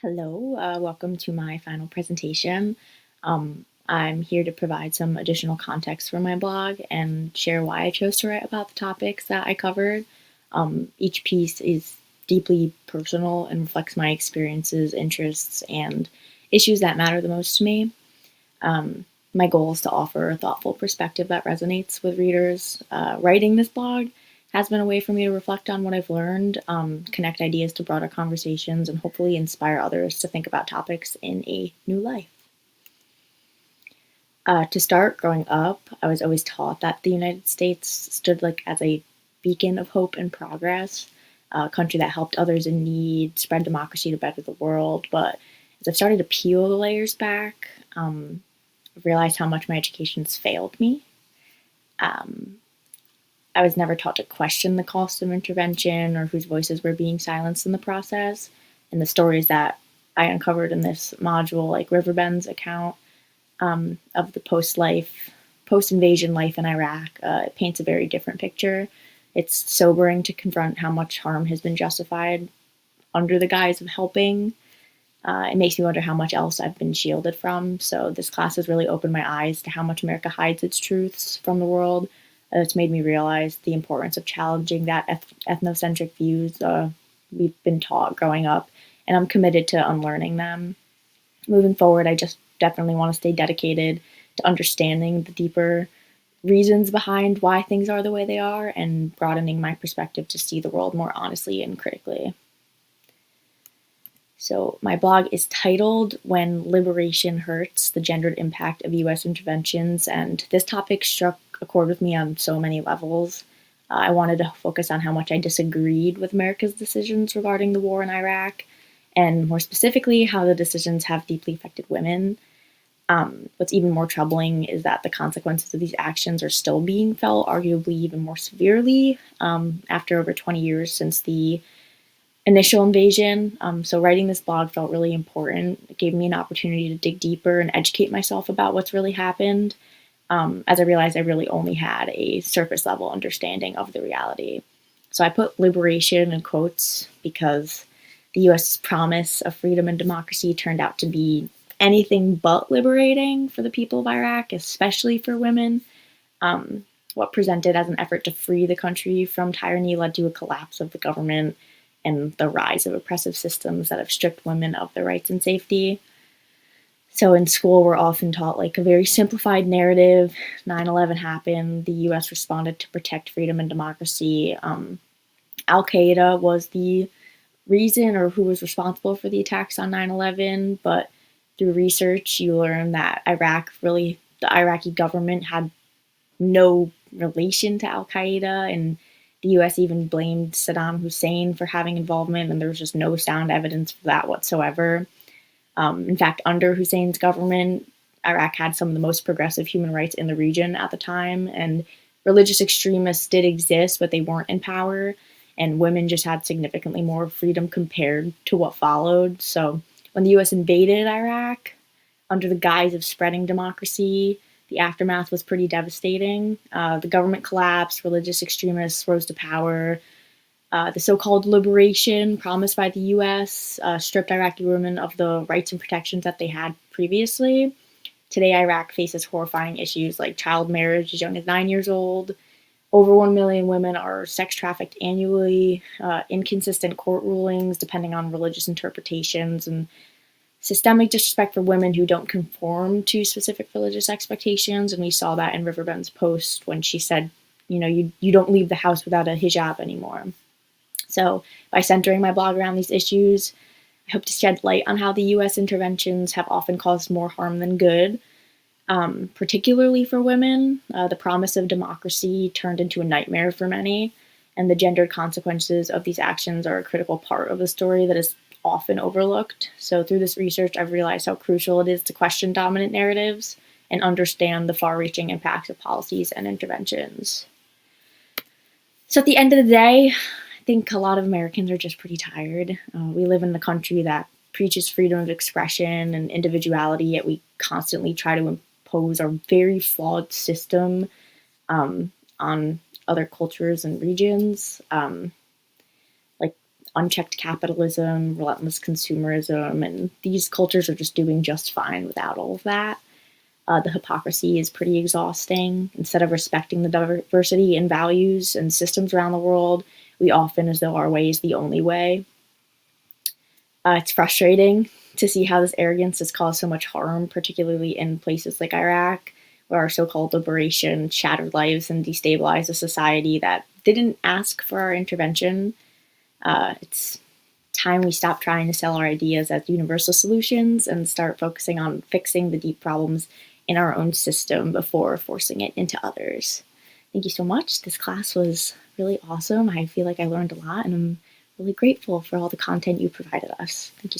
Hello, welcome to my final presentation. I'm here to provide some additional context for my blog and share why I chose to write about the topics that I covered. Each piece is deeply personal and reflects my experiences, interests, and issues that matter the most to me. My goal is to offer a thoughtful perspective that resonates with readers. Writing this blog has been a way for me to reflect on what I've learned, connect ideas to broader conversations, and hopefully inspire others to think about topics in a new light. To start, growing up, I was always taught that the United States stood as a beacon of hope and progress, a country that helped others in need, spread democracy to better the world. But as I've started to peel the layers back, I've realized how much my education's failed me. I was never taught to question the cost of intervention or whose voices were being silenced in the process. And the stories that I uncovered in this module, like Riverbend's account of the post-invasion life in Iraq, it paints a very different picture. It's sobering to confront how much harm has been justified under the guise of helping. It makes me wonder how much else I've been shielded from. So this class has really opened my eyes to how much America hides its truths from the world. It's made me realize the importance of challenging that ethnocentric views we've been taught growing up, and I'm committed to unlearning them. Moving forward, I just definitely want to stay dedicated to understanding the deeper reasons behind why things are the way they are and broadening my perspective to see the world more honestly and critically. So my blog is titled When Liberation Hurts, the Gendered Impact of U.S. Interventions, and this topic struck a chord with me on so many levels. I wanted to focus on how much I disagreed with America's decisions regarding the war in Iraq, and more specifically, how the decisions have deeply affected women. What's even more troubling is that the consequences of these actions are still being felt, arguably even more severely, after over 20 years since the initial invasion. So writing this blog felt really important. It gave me an opportunity to dig deeper and educate myself about what's really happened, as I realized I really only had a surface level understanding of the reality. So I put liberation in quotes because the U.S.'s promise of freedom and democracy turned out to be anything but liberating for the people of Iraq, especially for women. What presented as an effort to free the country from tyranny led to a collapse of the government and the rise of oppressive systems that have stripped women of their rights and safety. So in school, we're often taught a very simplified narrative. 9/11 happened. The U.S. responded to protect freedom and democracy. Al-Qaeda was the reason or who was responsible for the attacks on 9/11. But through research, you learn that the Iraqi government had no relation to Al-Qaeda, and the U.S. even blamed Saddam Hussein for having involvement, and there was just no sound evidence for that whatsoever. In fact, under Hussein's government, Iraq had some of the most progressive human rights in the region at the time, and religious extremists did exist, but they weren't in power, and women just had significantly more freedom compared to what followed. So when the U.S. invaded Iraq, under the guise of spreading democracy, the aftermath was pretty devastating. The government collapsed, religious extremists rose to power. The so-called liberation promised by the U.S. Stripped Iraqi women of the rights and protections that they had previously. Today, Iraq faces horrifying issues like child marriage as young as 9 years old. Over 1 million women are sex trafficked annually, inconsistent court rulings depending on religious interpretations, and systemic disrespect for women who don't conform to specific religious expectations. And we saw that in Riverbend's post when she said, you don't leave the house without a hijab anymore. So by centering my blog around these issues, I hope to shed light on how the U.S. interventions have often caused more harm than good, particularly for women. The promise of democracy turned into a nightmare for many, and the gendered consequences of these actions are a critical part of the story that is often overlooked. So through this research, I've realized how crucial it is to question dominant narratives and understand the far-reaching impacts of policies and interventions. So at the end of the day, I think a lot of Americans are just pretty tired. We live in a country that preaches freedom of expression and individuality, yet we constantly try to impose our very flawed system on other cultures and regions. unchecked capitalism, relentless consumerism, and these cultures are just doing just fine without all of that. The hypocrisy is pretty exhausting. Instead of respecting the diversity in values and systems around the world, we often as though our way is the only way. It's frustrating to see how this arrogance has caused so much harm, particularly in places like Iraq, where our so-called liberation shattered lives and destabilized a society that didn't ask for our intervention. It's time we stop trying to sell our ideas as universal solutions and start focusing on fixing the deep problems in our own system before forcing it into others. Thank you so much. This class was really awesome. I feel like I learned a lot, and I'm really grateful for all the content you provided us. Thank you so much.